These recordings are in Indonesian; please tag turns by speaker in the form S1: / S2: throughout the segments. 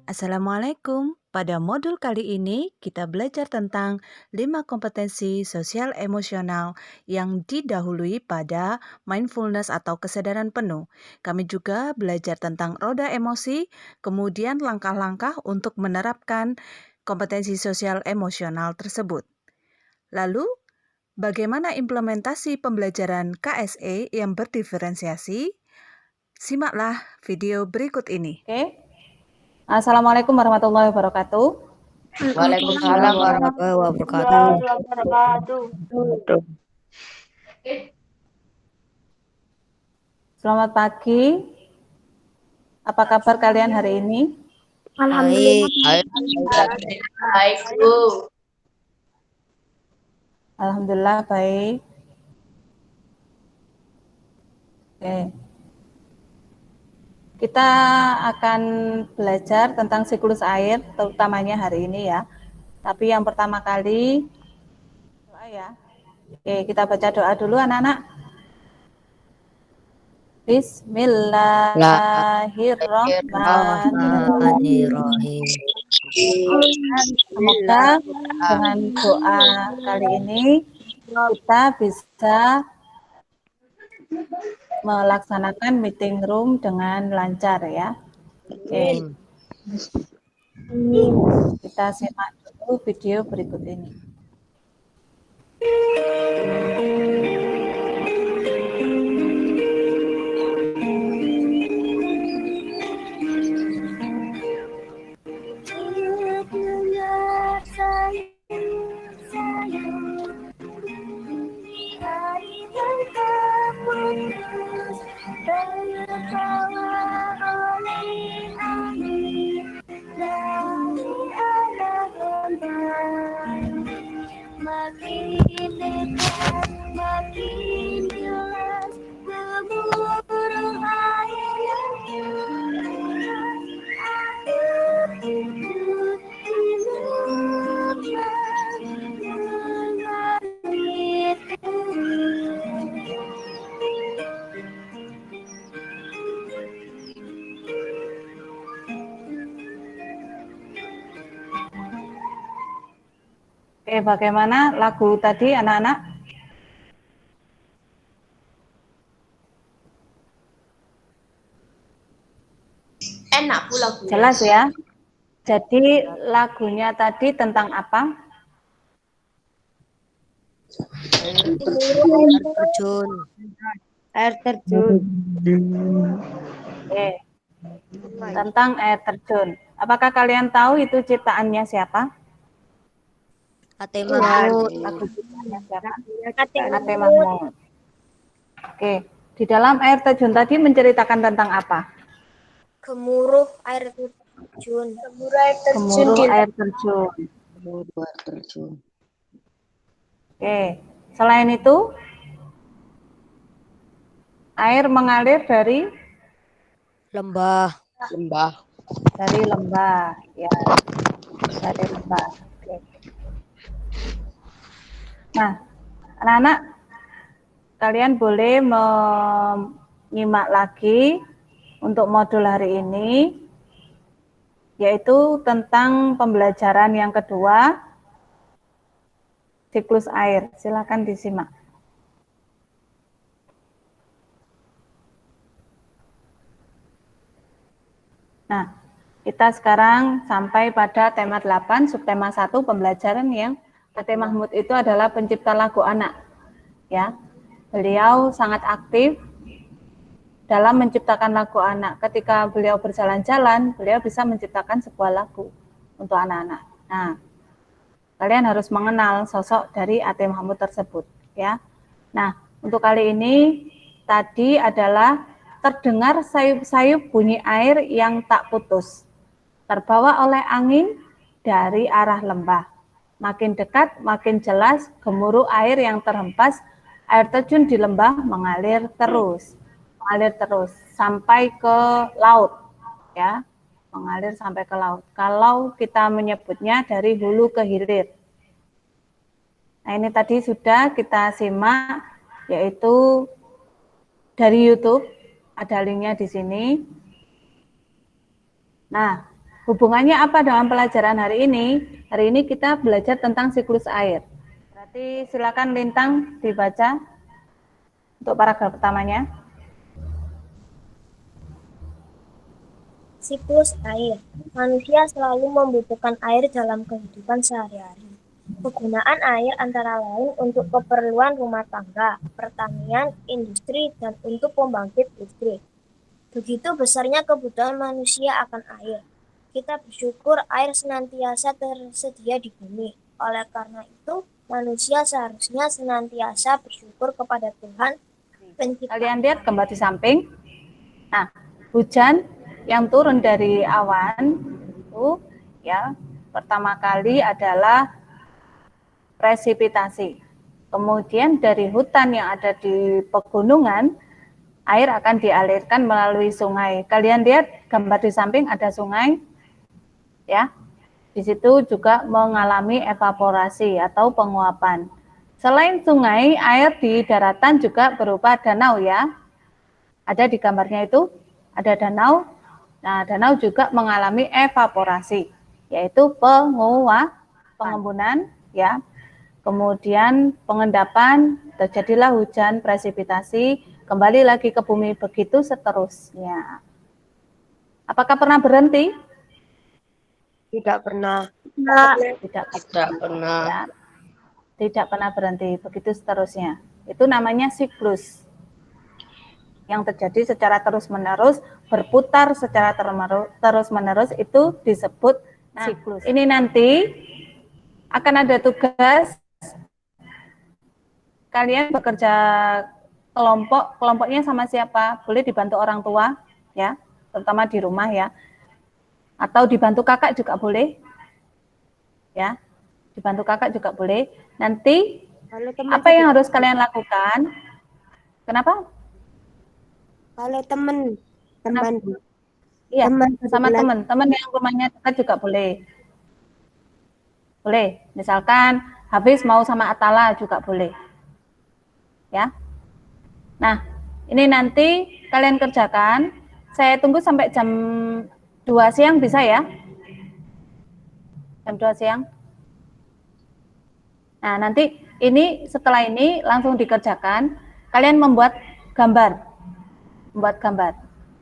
S1: Assalamualaikum. Pada modul kali ini kita belajar tentang 5 kompetensi sosial emosional yang didahului pada mindfulness atau kesadaran penuh. Kami juga belajar tentang roda emosi, kemudian langkah-langkah untuk menerapkan kompetensi sosial emosional tersebut. Lalu, bagaimana implementasi pembelajaran KSE yang berdiferensiasi? Simaklah video berikut ini.
S2: Oke. Assalamualaikum warahmatullahi wabarakatuh.
S3: Waalaikumsalam warahmatullahi wabarakatuh.
S2: Selamat pagi. Apa kabar kalian hari ini?
S3: Alhamdulillah.
S4: Baik, Bu.
S2: Alhamdulillah baik. Oke. Kita akan belajar tentang siklus air, terutamanya hari ini ya. Tapi yang pertama kali doa ya. Oke, kita baca doa dulu anak-anak. Bismillahirrahmanirrahim. Semoga dengan doa kali ini kita bisa melaksanakan meeting room dengan lancar ya. Oke. Kita simak dulu video berikut ini.
S3: Makin dekat, makin jelas gemuruh air yang deras. Aku hidup di lumpur mengalirku.
S2: Oke, bagaimana lagu tadi anak-anak?
S4: Enak pula, Bu.
S2: Jelas ya? Jadi lagunya tadi tentang apa?
S3: Air terjun.
S2: Oke, tentang air terjun. Apakah kalian tahu itu ciptaannya siapa?
S3: Ate Mahmud.
S2: Lagu ciptaannya siapa? Ate Mahmud. Oke, di dalam air terjun tadi menceritakan tentang apa?
S3: Gemuruh air terjun.
S2: Gemuruh air terjun.
S3: Air terjun.
S2: Oke, selain itu, air mengalir dari
S3: Lembah.
S2: dari lembah, ya, dari lembah. Oke. Nah, anak-anak, kalian boleh menyimak lagi untuk modul hari ini, yaitu tentang pembelajaran yang kedua, siklus air. Silakan disimak. Nah, kita sekarang sampai pada tema 8, subtema 1, pembelajaran yang Ate Mahmud itu adalah pencipta lagu anak. Ya, beliau sangat aktif dalam menciptakan lagu anak. Ketika beliau berjalan-jalan, beliau bisa menciptakan sebuah lagu untuk anak-anak. Nah, kalian harus mengenal sosok dari Ate Mahmud tersebut, ya. Nah, untuk kali ini tadi adalah terdengar sayup-sayup bunyi air yang tak putus, terbawa oleh angin dari arah lembah. Makin dekat, makin jelas gemuruh air yang terhempas. Air terjun di lembah mengalir terus sampai ke laut, ya, mengalir sampai ke laut. Kalau kita menyebutnya dari hulu ke hilir. Nah, ini tadi sudah kita simak, yaitu dari YouTube, ada linknya di sini. Nah, hubungannya apa dengan pelajaran hari ini? Hari ini kita belajar tentang siklus air. Berarti silakan Lintang dibaca untuk paragraf pertamanya.
S3: Siklus air. Manusia selalu membutuhkan air dalam kehidupan sehari-hari. Penggunaan air antara lain untuk keperluan rumah tangga, pertanian, industri, dan untuk pembangkit listrik. Begitu besarnya kebutuhan manusia akan air. Kita bersyukur air senantiasa tersedia di bumi. Oleh karena itu, manusia seharusnya senantiasa bersyukur kepada Tuhan pencipta.
S2: Kalian lihat gambar di samping. Nah, hujan yang turun dari awan itu ya pertama kali adalah presipitasi. Kemudian dari hutan yang ada di pegunungan, air akan dialirkan melalui sungai. Kalian lihat gambar di samping ada sungai, ya. Di situ juga mengalami evaporasi atau penguapan. Selain sungai, air di daratan juga berupa danau ya. Ada di gambarnya itu, ada danau. Nah, danau juga mengalami evaporasi, yaitu pengembunan ya. Kemudian pengendapan, terjadilah hujan, presipitasi, kembali lagi ke bumi, begitu seterusnya. Apakah pernah berhenti?
S3: Tidak pernah.
S2: Tidak
S4: pernah.
S2: ya. Tidak pernah berhenti, begitu seterusnya. Itu namanya siklus. Yang terjadi secara terus-menerus, berputar secara terus-menerus, itu disebut siklus. Ini nanti akan ada tugas kalian bekerja kelompok, kelompoknya sama siapa? Boleh dibantu orang tua, ya, terutama di rumah ya. Atau dibantu kakak juga boleh, ya. Dibantu kakak juga boleh. Nanti apa yang harus kalian lakukan? Kenapa?
S3: Kalau teman.
S2: Iya,
S3: Teman
S2: sama teman yang rumahnya dekat juga boleh. Boleh. Misalkan Hafiz mau sama Atala juga boleh. Ya. Nah, ini nanti kalian kerjakan. Saya tunggu sampai jam 2 siang bisa ya? Jam 2 siang. Nah, nanti ini setelah ini langsung dikerjakan. Kalian membuat gambar. Membuat gambar.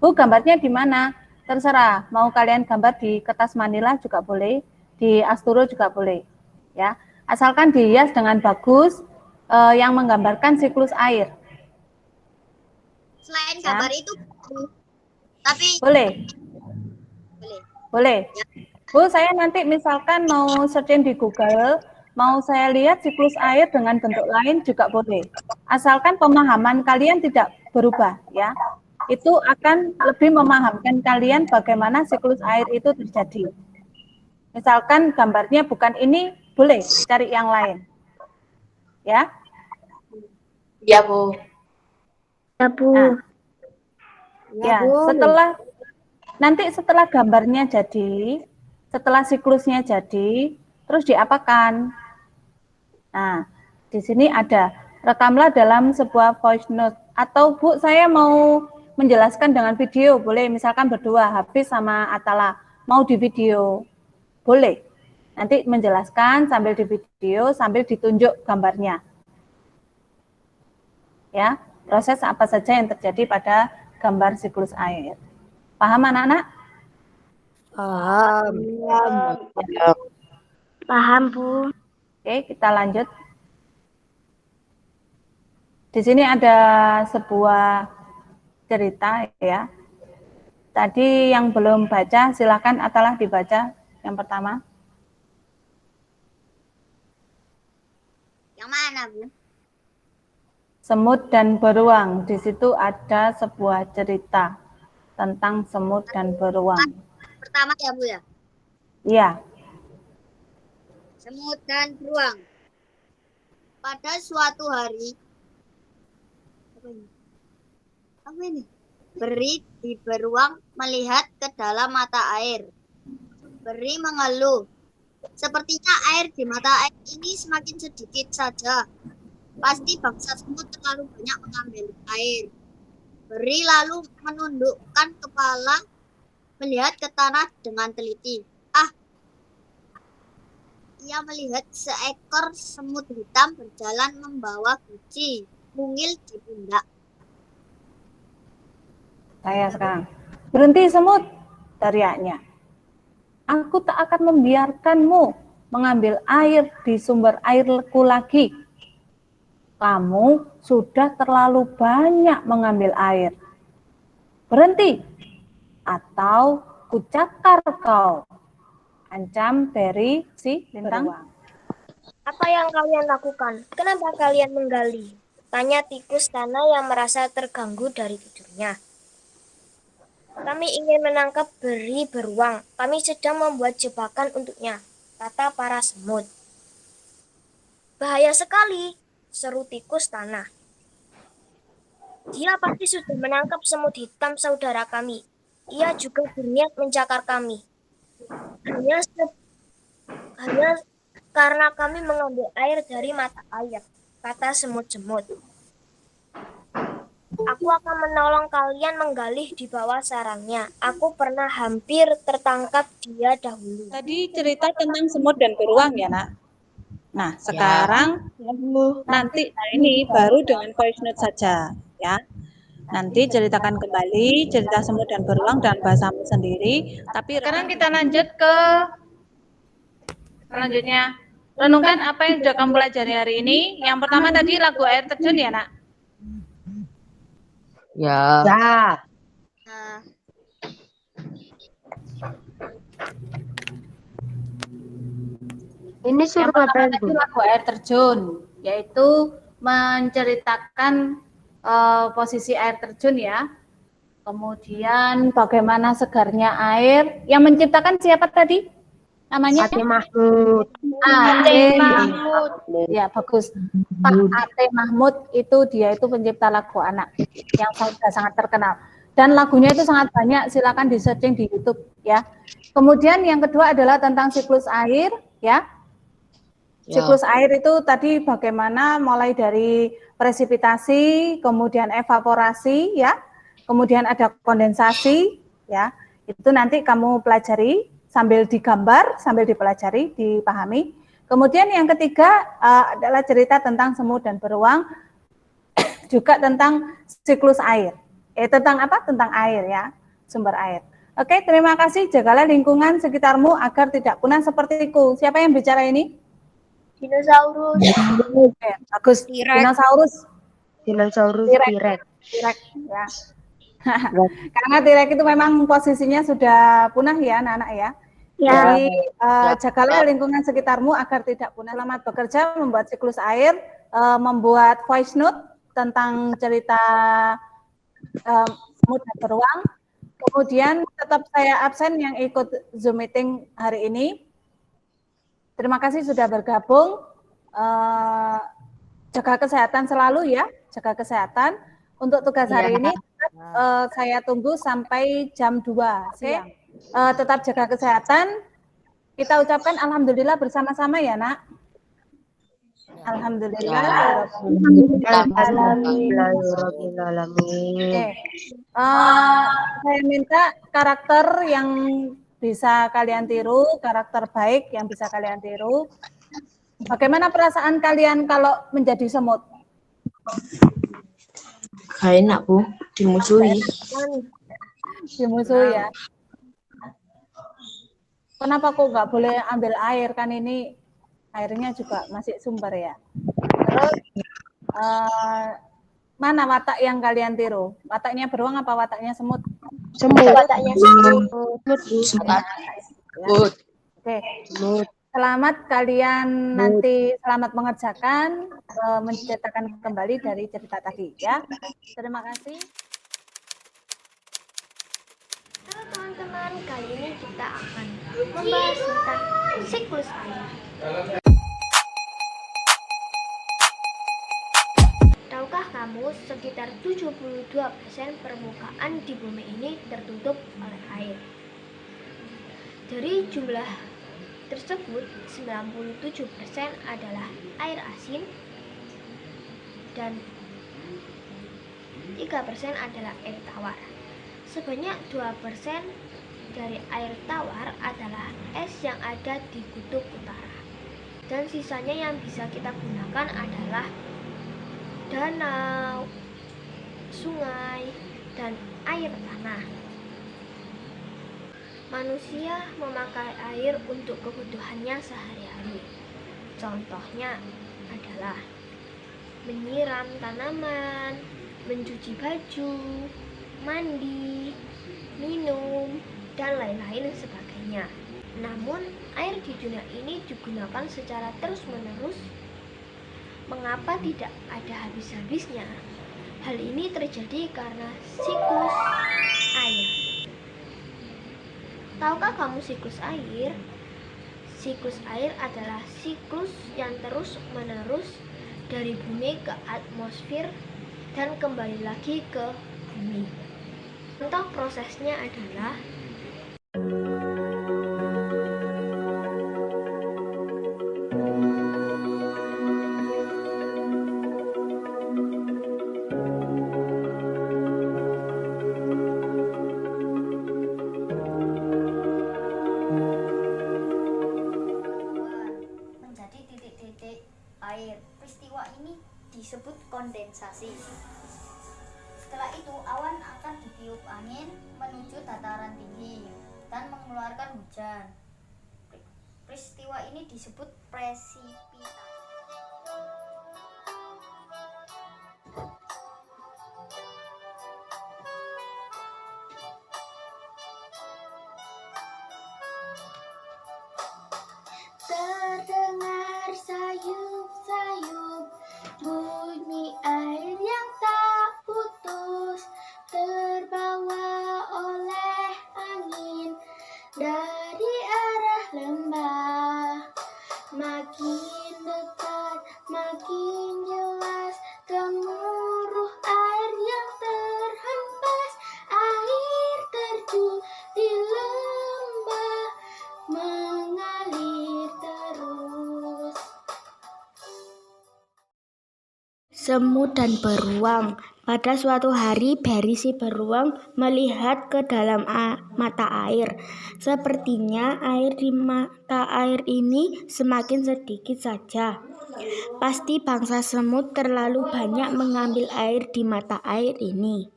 S2: Bu, gambarnya di mana? Terserah. Mau kalian gambar di kertas manila juga boleh, di Asturo juga boleh. Ya. Asalkan dihias dengan bagus yang menggambarkan siklus air.
S3: Selain
S2: Ya.
S3: gambar itu, tapi
S2: Boleh.
S3: boleh.
S2: Boleh. Bu, saya nanti misalkan mau searching di Google, mau saya lihat siklus air dengan bentuk lain juga boleh. Asalkan pemahaman kalian tidak berubah, ya. Itu akan lebih memahamkan kalian bagaimana siklus air itu terjadi. Misalkan gambarnya bukan ini, boleh cari yang lain. Ya.
S4: Ya, Bu.
S3: Ya, Bu.
S2: Nah,
S3: Ya,
S2: ya,
S3: Bu.
S2: setelah gambarnya jadi, setelah siklusnya jadi, terus diapakan? Nah, di sini ada, rekamlah dalam sebuah voice note. Atau Bu, saya mau menjelaskan dengan video, boleh. Misalkan berdua, Hafiz sama Atala, mau di video, boleh. Nanti menjelaskan sambil di video, sambil ditunjuk gambarnya. Ya, proses apa saja yang terjadi pada gambar siklus air. Paham anak-anak?
S3: Paham. Paham, Bu.
S2: Oke, kita lanjut. Di sini ada sebuah cerita ya. Tadi yang belum baca, silakan Atalah dibaca yang pertama.
S3: Yang mana, Bu?
S2: Semut dan beruang. Di situ ada sebuah cerita tentang semut dan beruang.
S3: Pertama ya, Bu ya?
S2: Iya.
S3: Semut dan beruang. Pada suatu hari, apa ini? Beri di beruang melihat ke dalam mata air. Beri mengeluh. Sepertinya air di mata air ini semakin sedikit saja. Pasti bangsa semut terlalu banyak mengambil air. Beri lalu menundukkan kepala
S5: melihat ke tanah dengan teliti. Ia melihat seekor semut hitam berjalan membawa guci mungil di pundak.
S2: Saya sekarang. Berhenti semut, teriaknya. Aku tak akan membiarkanmu mengambil air di sumber airku lagi. Kamu sudah terlalu banyak mengambil air. Berhenti, atau kucakar kau. Ancam dari si beruang.
S3: Apa yang kalian lakukan? Kenapa kalian menggali? Tanya tikus tanah yang merasa terganggu dari tidurnya. Kami ingin menangkap beri beruang. Kami sedang membuat jebakan untuknya, kata para semut. Bahaya sekali, seru tikus tanah. Dia pasti sudah menangkap semut hitam saudara kami. Ia juga berniat mencakar kami. Hanya karena kami mengambil air dari mata air, kata semut-semut. Aku akan menolong kalian menggali di bawah sarangnya. Aku pernah hampir tertangkap dia dahulu.
S1: Tadi cerita tentang semut dan beruang ya, Nak? Nah, sekarang nanti ini baru dengan voice note saja, ya. Nanti ceritakan kembali cerita semut dan beruang dan bahasamu sendiri. Tapi sekarang kita lanjut ke selanjutnya. Renungkan apa yang sudah kamu pelajari hari ini. Yang pertama tadi lagu air terjun ya, Nak?
S4: Ya.
S5: Nah,
S4: Ini
S2: Yang
S4: suruh
S2: pertama
S4: ngapain,
S2: tadi
S4: Bu?
S2: lagu air terjun, yaitu menceritakan posisi air terjun ya. Kemudian bagaimana segarnya air. Yang menciptakan siapa tadi? Namanya?
S4: Ate Mahmud.
S2: Ate Mahmud. Ya, bagus. Pak Ate Mahmud itu dia itu pencipta lagu anak yang sudah sangat terkenal. Dan lagunya itu sangat banyak, silakan di searching di YouTube ya. Kemudian yang kedua adalah tentang siklus air ya. Siklus air itu tadi bagaimana mulai dari presipitasi, kemudian evaporasi ya, kemudian ada kondensasi ya. Itu nanti kamu pelajari sambil digambar, sambil dipelajari, dipahami. Kemudian yang ketiga adalah cerita tentang semut dan beruang, juga tentang siklus air. Tentang apa? Tentang air ya, sumber air. Oke, terima kasih. Jagalah lingkungan sekitarmu agar tidak punah sepertiku. Siapa yang bicara ini?
S3: Dinosaurus.
S2: Oke, bagus. Dinosaurus.
S4: T-Rex.
S2: T-Rex ya. Karena T-Rex itu memang posisinya sudah punah ya anak-anak ya. Jadi jagalah lingkungan sekitarmu agar tidak punah. Selamat bekerja membuat siklus air, membuat voice note tentang cerita semut dan beruang. Kemudian tetap saya absen yang ikut Zoom meeting hari ini. Terima kasih sudah bergabung. Jaga kesehatan selalu ya, jaga kesehatan. Untuk tugas hari ini saya tunggu sampai jam 2 siang. Tetap jaga kesehatan. Kita ucapkan alhamdulillah bersama-sama ya, Nak. Alhamdulillah. Saya minta karakter yang bisa kalian tiru, karakter baik yang bisa kalian tiru. Bagaimana perasaan kalian kalau menjadi semut?
S4: Gak enak, Bu. Dimusuhi.
S2: Dimusuhi ya. Kenapa kok nggak boleh ambil air? Kan ini airnya juga masih sumber ya. Terus mana watak yang kalian tiru? Wataknya beruang apa wataknya semut?
S4: Semut.
S3: Wataknya semut.
S2: Oke. Selamat kalian nanti selamat mengerjakan, menceritakan kembali dari cerita tadi ya. Terima kasih.
S3: Halo teman-teman, kali ini kita akan membahas tentang siklus air. Tahukah kamu sekitar 72% permukaan di bumi ini tertutup oleh air. Dari jumlah tersebut, 97% adalah air asin dan 3% adalah air tawar. Sebanyak 2% dari air tawar adalah es yang ada di kutub utara. Dan sisanya yang bisa kita gunakan adalah danau, sungai, dan air tanah. Manusia memakai air untuk kebutuhannya sehari-hari. Contohnya adalah menyiram tanaman, mencuci baju, mandi, minum, dan lain-lain sebagainya. Namun, air di dunia ini digunakan secara terus-menerus. Mengapa tidak ada habis-habisnya? Hal ini terjadi karena siklus air. Tahukah kamu siklus air? Siklus air adalah siklus yang terus-menerus dari bumi ke atmosfer dan kembali lagi ke bumi. Contoh prosesnya adalah
S5: menjadi titik-titik air. Peristiwa ini disebut kondensasi. Setelah itu, awan akan ditiup angin menuju dataran tinggi dan mengeluarkan hujan. Peristiwa ini disebut presipitasi.
S6: Terdengar sayup-sayup bunyi air yang tak putus, terbawa oleh angin dari arah lembah. Makin dekat, makin jelas gemuruh air yang terhempas. Air terjun di lembah mengalir terus. Semut dan beruang. Pada suatu hari, Barry si beruang melihat ke dalam mata air. Sepertinya air di mata air ini semakin sedikit saja. Pasti bangsa semut terlalu banyak mengambil air di mata air ini.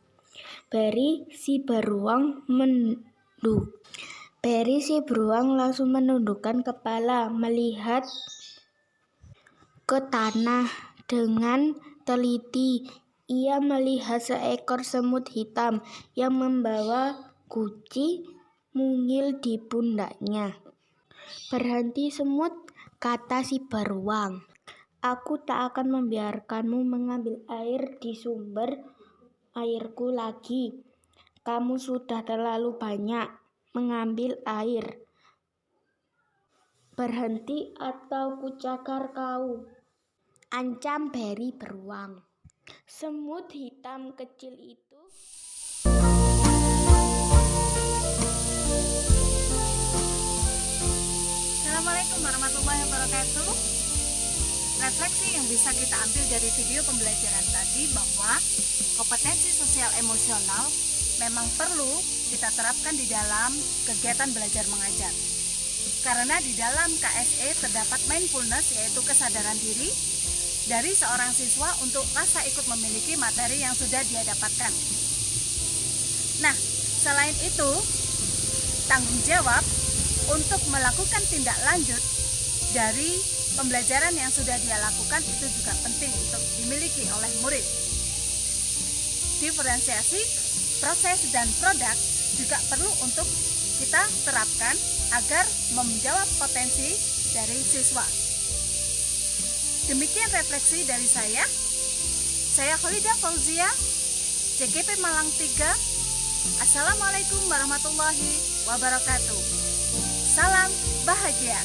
S6: Barry si beruang langsung menundukkan kepala melihat ke tanah dengan teliti. Ia melihat seekor semut hitam yang membawa guci mungil di pundaknya. "Berhenti semut," kata si beruang. "Aku tak akan membiarkanmu mengambil air di sumber airku lagi. Kamu sudah terlalu banyak mengambil air. Berhenti atau kucakar kau," ancam Barry beruang. Semut hitam kecil itu
S2: Assalamualaikum warahmatullahi wabarakatuh. Refleksi yang bisa kita ambil dari video pembelajaran tadi bahwa kompetensi sosial emosional memang perlu kita terapkan di dalam kegiatan belajar mengajar. Karena di dalam KSE terdapat mindfulness, yaitu kesadaran diri dari seorang siswa untuk rasa ikut memiliki materi yang sudah dia dapatkan. Nah, selain itu, tanggung jawab untuk melakukan tindak lanjut dari pembelajaran yang sudah dia lakukan itu juga penting untuk dimiliki oleh murid. Diferensiasi proses dan produk juga perlu untuk kita terapkan agar menjawab potensi dari siswa. Demikian refleksi dari saya. Saya Khalidah Fauzia, CGP Malang 3. Assalamualaikum warahmatullahi wabarakatuh. Salam bahagia.